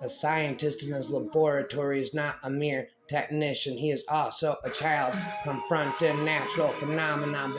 A scientist in his laboratory is not a mere technician. He is also a child confronting natural phenomena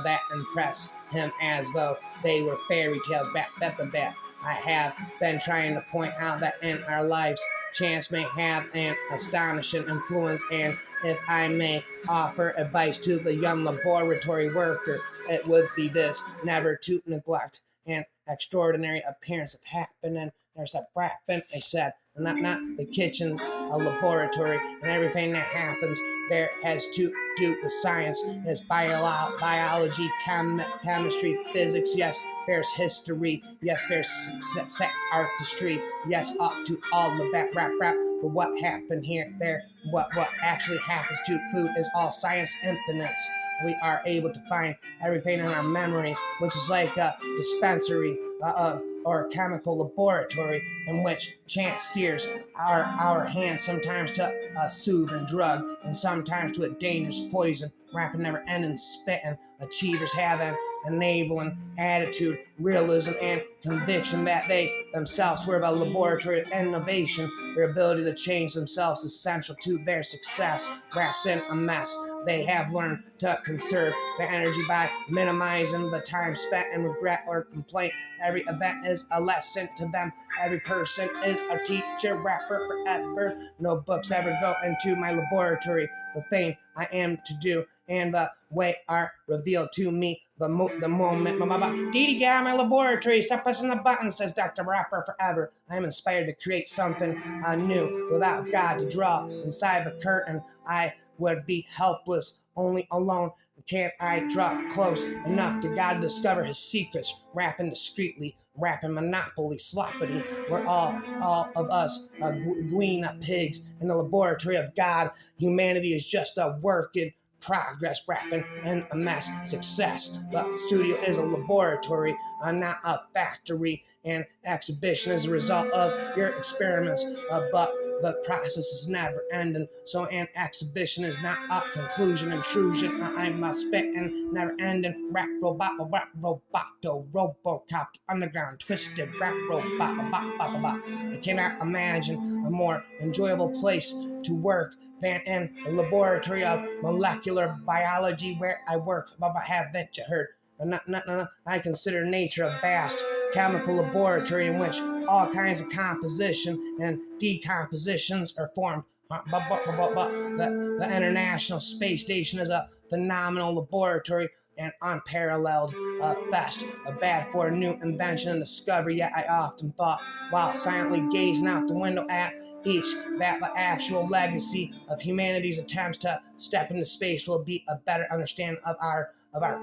that impress him as though they were fairy tales. I have been trying to point out that in our lives, chance may have an astonishing influence, and if I may offer advice to the young laboratory worker, it would be this: never to neglect an extraordinary appearance of happening. There's a rapping, I said, not the kitchen, a laboratory, and everything that happens there has to do with science. There's biology, chemistry, physics. Yes, there's history. Yes, there's artistry. Yes, up to all of that rap. But what happened here, there, what actually happens to food is all science infinite. We are able to find everything in our memory, which is like a dispensary or a chemical laboratory in which chance steers our hands sometimes to a soothing drug and sometimes to a dangerous poison. Rapping never ending spitting. Achievers have an enabling attitude, realism, and conviction that they themselves were a laboratory of innovation. Their ability to change themselves is central to their success. Raps in a mess. They have learned to conserve their energy by minimizing the time spent in regret or complaint. Every event is a lesson to them. Every person is a teacher, rapper forever. No books ever go into my laboratory. The thing I am to do and the way are revealed to me the moment. Didi, get out of my laboratory. Stop pressing the button, says Dr. Rapper forever. I am inspired to create something new without God to draw inside the curtain. I would be helpless, only alone. Can't I draw close enough to God to discover his secrets? Rapping discreetly, rapping monopoly, sloppity. We're all of us guinea pigs in the laboratory of God. Humanity is just a work in progress, rapping and a mass success. The studio is a laboratory, not a factory. And exhibition is a result of your experiments, but the process is never ending. So an exhibition is not a conclusion, intrusion. I must spit and never ending. Rap roboto, robocop, underground, twisted, rap robot. I cannot imagine a more enjoyable place to work than in a laboratory of molecular biology where I work. Haven't you heard? I consider nature a vast chemical laboratory in which all kinds of composition and decompositions are formed. The International Space Station is a phenomenal laboratory and unparalleled fest, a bad for a new invention and discovery. Yet I often thought, while silently gazing out the window at each, that the actual legacy of humanity's attempts to step into space will be a better understanding of our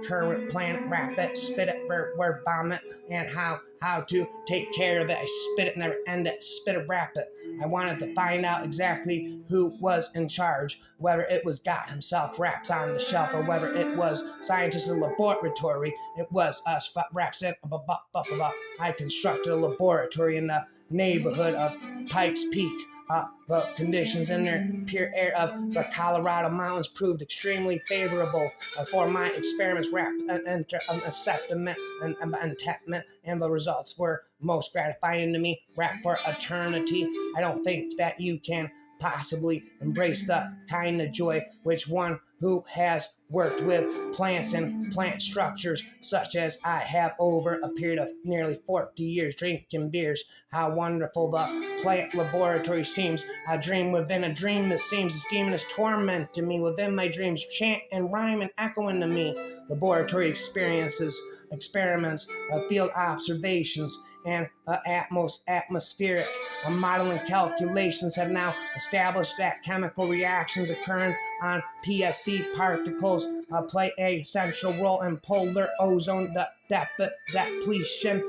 current planet. Rap it, spit it, word vomit, and how to take care of it. I spit it, never end it, spit it, rap it. I wanted to find out exactly who was in charge, whether it was God himself wrapped on the shelf, or whether it was scientists in the laboratory. It was us, raps in. I constructed a laboratory in the neighborhood of Pikes Peak. The conditions in the pure air of the Colorado mountains proved extremely favorable for my experiments, acceptance and entrapment, and the results were most gratifying to me. Rap for eternity. I don't think that you can possibly embrace the kind of joy which one who has worked with plants and plant structures such as I have over a period of nearly 40 years drinking beers. How wonderful the plant laboratory seems. A dream within a dream that seems this demon is tormenting me within my dreams, chant and rhyme and echoing to me. Laboratory experiences, experiments, field observations, and atmospheric modeling calculations have now established that chemical reactions occurring on PSC particles play a central role in polar ozone depletion,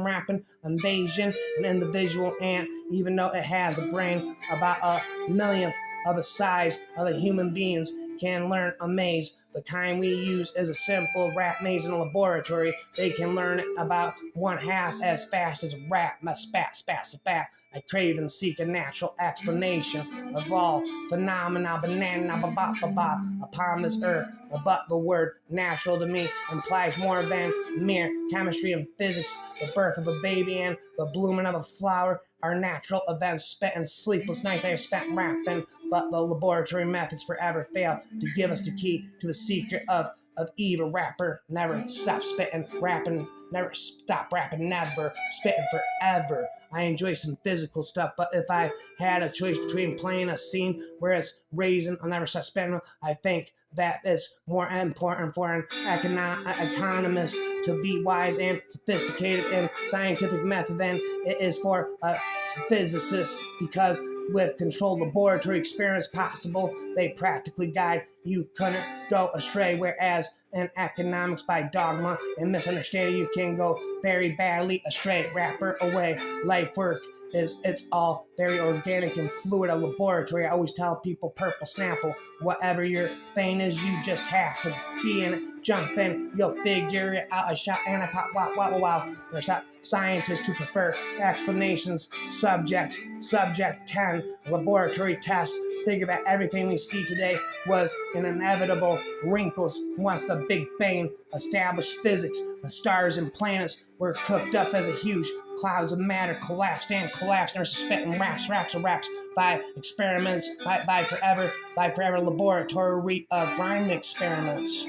rapid invasion. An individual ant, even though it has a brain about a millionth of the size of the human beings, can learn a maze The kind we use is a simple rap maze in a laboratory. They can learn it about one half as fast as a rat must spat, spat, spat. I crave and seek a natural explanation of all phenomena, banana, ba ba ba ba, upon this earth. But the word natural to me implies more than mere chemistry and physics. The birth of a baby and the blooming of a flower are natural events. Spent sleepless nights I have spent rapping, but the laboratory methods forever fail to give us the key to the secret of Eve. A rapper never stop spitting, rapping, never stop rapping, never spitting forever. I enjoy some physical stuff, but if I had a choice between playing a scene where it's raising, I'll never stop spitting. I think that it's more important for an economist to be wise and sophisticated in scientific method than it is for a physicist, because with controlled laboratory experiments possible, they practically guide you couldn't go astray, whereas in economics by dogma and misunderstanding you can go very badly astray. Rapper away, life work is it's all very organic and fluid. A laboratory, I always tell people, purple snapple, whatever your thing is, you just have to be in it, jump in, you'll figure it out. I shout and I pop, wow, wow, wow. There's scientists who prefer explanations. Subject 10, laboratory tests. Think about everything we see today was an inevitable wrinkles once the Big Bang established physics. The stars and planets were cooked up as a huge clouds of matter collapsed and collapsed. Never suspecting raps by experiments, by forever laboratory rhyme experiments.